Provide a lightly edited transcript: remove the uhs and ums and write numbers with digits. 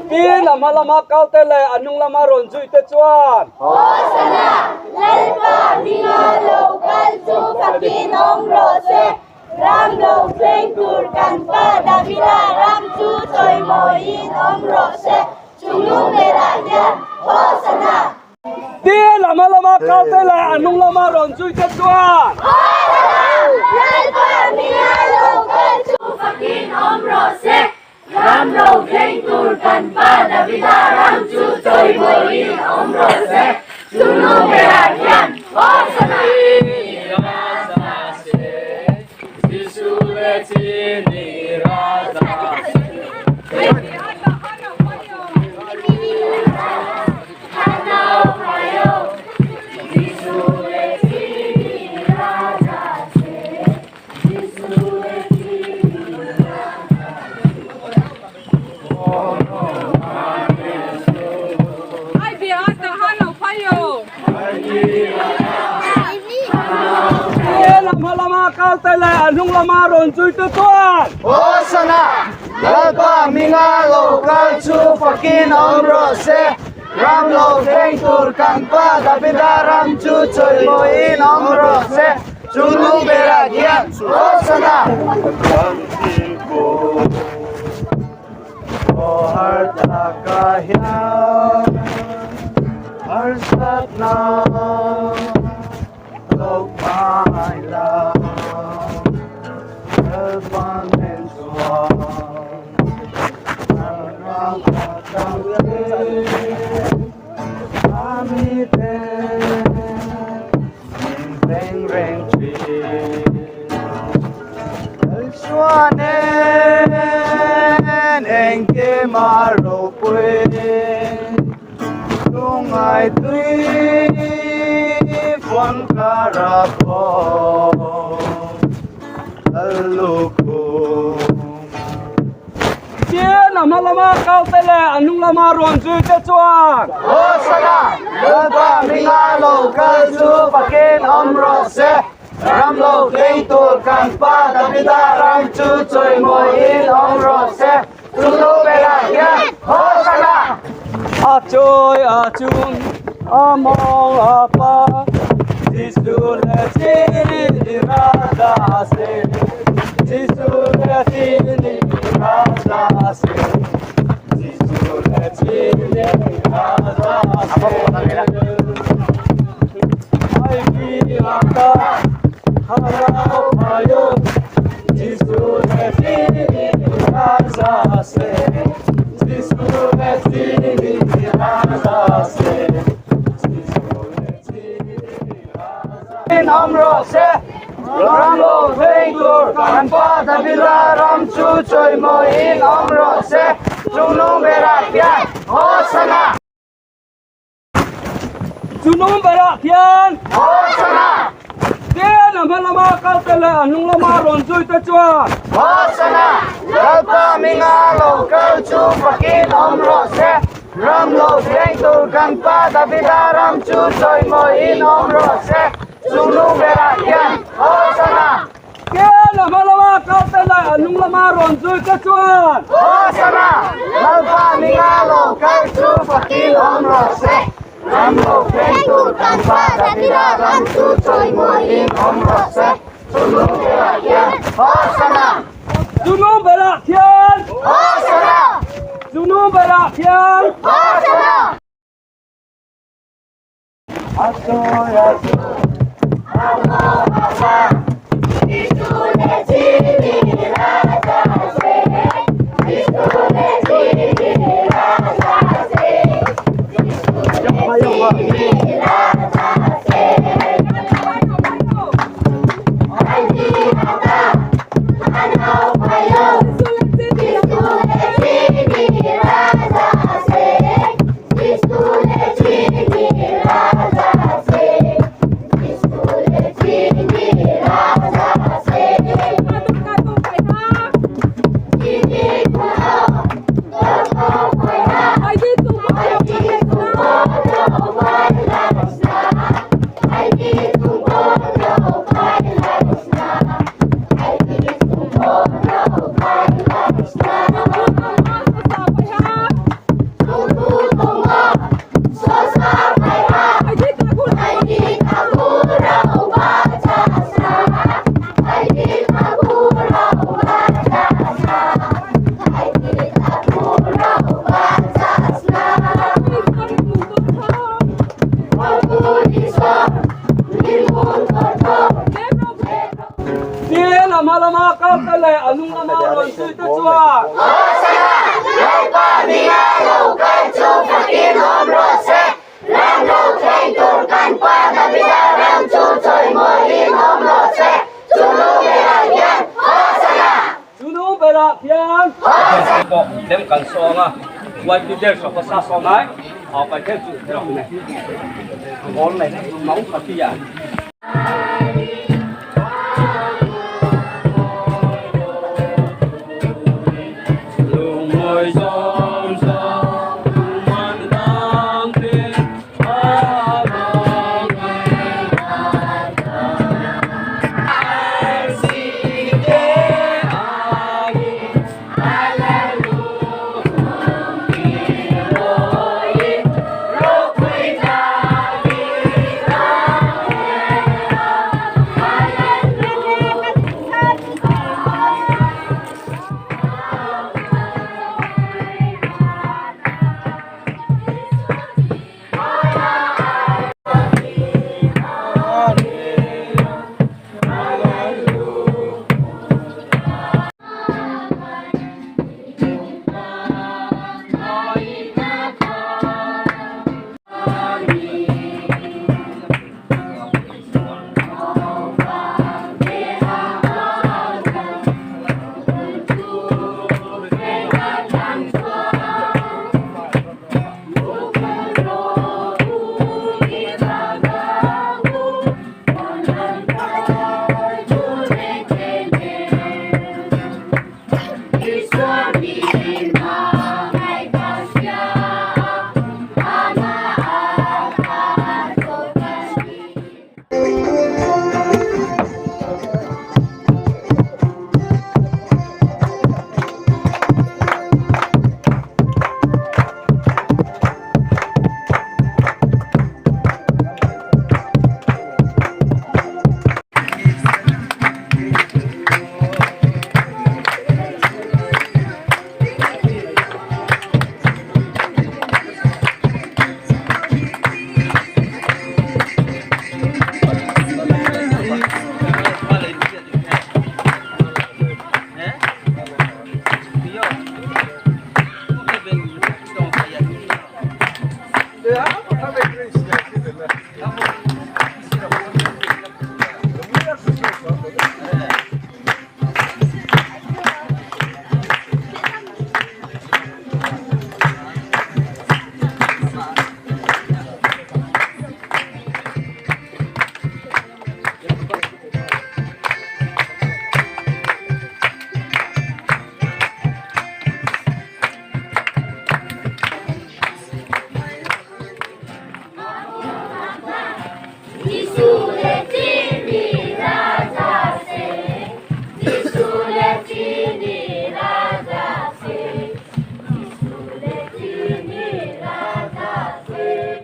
Tin lama lama kau tele anung lama ronjui te chuan. Hosana, lalpa minga lokal chu fakin om rose. Ram lo pleng tur kan pa Davida ram chu choi moin om rose. Chunung berayan Hosana. Tin lama kau tele anung lama ronjui te chuan. Hosana, lalpa minga lokal chu fakin om rose. Ram lo pleng tur kan pa Davida ram chu choi moin om rose. Chunung berayan Hosana. Lama kau tele anung lama ronjui te chuan. Hosana, lalpa minga lokal chu fakin om rose. Ram lo pleng tur kan pa Davida ram chu choi moin om rose. Chunung berayan Hosana. Harta kahyan harsat na lok mai la ban men suam ram patang ami te reng reng chi suanen engke maro pue lungai tui Juan Carapo Aluku Tin lama kau tele anung lama ronjui te chuan. Hosana, lalpa minga lokal chu fakin om rose. Ram lo pleng tur kan pa Davida ram chu choi moin om rose. Chunung berayan Hosana. Achoy achun among apa Jisule chini rada se Jisule chini rada se Jisule chini rada se Ai kirata harap ayo Jisule chini rada se Jisule chini rada se Om rose, ram lo pleng tur kan pa Davida ram chu choi moin om rose. Chunung berayan Hosana. Chunung berayan Hosana, Tin lama kau tele anung lama ronjui te chuan. Hosana, lalpa minga lokal chu fakin om rose. Ram lo pleng tur kan pa Davida ram chu choi moin om rose. Chunung berayan Hosana. Tin lama kau tele anung lama ronjui te chuan. Hosana, lalpa minga lokal chu fakin om rose. Ram lo pleng tur kan pa Davida ram chu choi moin om rose. Chunung berayan Hosana. Chunung berayan Hosana, Chunung berayan Hosana. Asoy asoy Jisule chini rada se. Jisule chini rada se. Jisule chini rada se. Ai di rada, anau payo. Jisule chini rada se. Jisule chini rada se. Jisule chini rada se. Chini kuno, doko kuya. Ai di kuno pai lasna. Ai di kuno pai lasna. Ai di kuno pai lasna. bộ đem cần so nga quay đi đeo sọc xa so này họ phải theo chữ theo này món này nó nóng và kia Yeah.